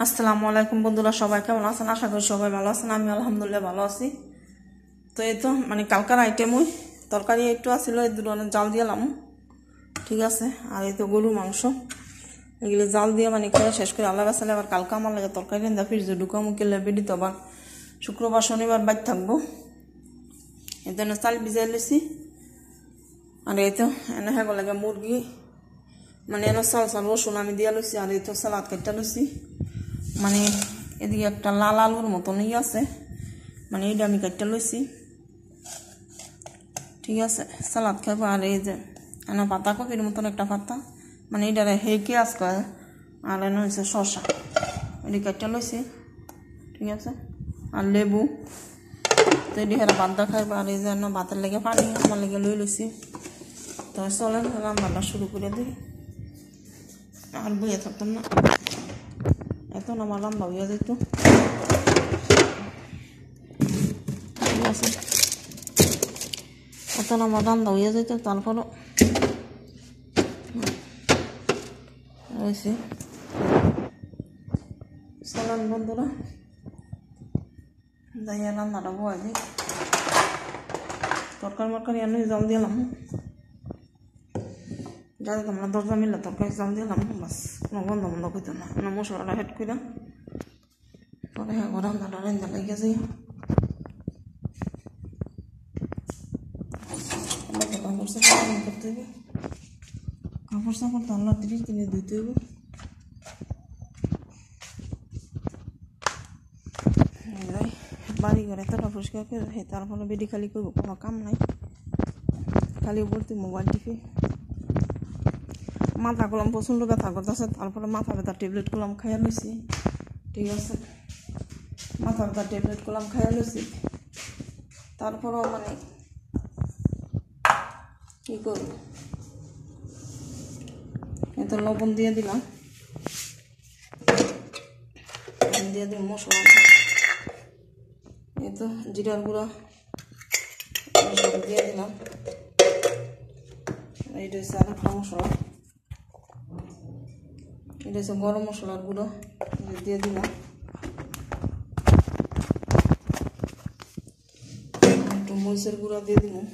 আসসালামু আলাইকুম বন্ধুরা, সবাই কেমন আছেন? আশা করি সবাই ভালো আছেন। আমি আলহামদুলিল্লাহ ভালো আছি। তো এই তো কালকার আইটেম ওই তরকারি একটু আসছিল, এই দুটো জাল দিলাম, ঠিক আছে। আর এই তো গরুর মাংস, এগুলো জাল দিয়ে খেয়ে শেষ করে আল্লাহ বাসালে আবার কালকা আমার লাগে তরকারি রান্না ফ্রিজে ঢুকামো, কেলে বেডি তো আবার শুক্রবার শনিবার বাইর থাকবো। এই তো চাল ভিজাই লেছি। আর এই তো এনে হ্যাঁ লাগে মুরগি, এনে চাল চাল রসুন আমি দিয়া লইছি। আর এই তো সালাদ কাটটা লইছি। এদিকে একটা লাল আলুর মতন আছে, এইটা আমি কাটটা লইছি, ঠিক আছে। সালাদ খাবো। আর এই যে এনে পাতা কপির মতন একটা পাতা, এইটারে হেঁকে আজকে। আর এনে হয়েছে শসা, এটি কাটটা লইছি, ঠিক আছে। আর লেবু, তো এটি হেরা বাদা খাইবো। আর এই যে ভাতের লেগে পানি আমার লেগে লই লইছি। তো চলেন রান্নাটা শুরু করে দিই, আর বইয়ে থাকতাম না। এত আমার রান্না হইয়া যেত, ঠিক আছে। এত আমার রান্না হইয়া যেত, তারপরও হয়েছে। চলেন বন্ধুরা যাইয়া রান্নাটা বয়া দিই। তরকারি মরকারি এনে জল দিলাম, যাই আমরা দরজা মিললে তরকারি জল দিলাম, বাস কোনো বন্ধ বন্ধ করতো না। মশলাটা হেড করে পরে রান্নাটা রান্না লেগে যাই। কাপড় চাপড় করতে হইব, কাপড় চাপড় তো আল্লাহ 30 দিনে ধুইতে হইব। বাড়ি ঘরে এতটা পরিষ্কার করে তারপরে বেডি খালি করবো, কোনো কাম নাই, খালি বলতে মোবাইল টিপি। মাথা কলম প্রচণ্ড ব্যথা করতেছে, তারপরে মাথা ব্যথা ট্যাবলেট কলম খাইয়া লইছি, ঠিক আছে। মাথা ব্যথা ট্যাবলেট কলম খাইয়া লইছি, তারপরেও কি করবো, এত লবণ দিয়ে দিলাম, দিয়ে দিই মশলা, এই তো জিরার গুঁড়া দিয়ে দিলাম। এইটা হচ্ছে আর একটা মশলা, এটা হচ্ছে গরম মশলার গুঁড়ো, দিয়ে দিলাম। একটু মরিচের গুঁড়া দিয়ে দিলাম,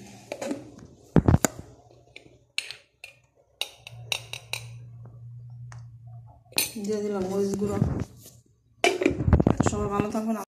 মরিচ গুঁড়ো। সবাই ভালো থাকবেন।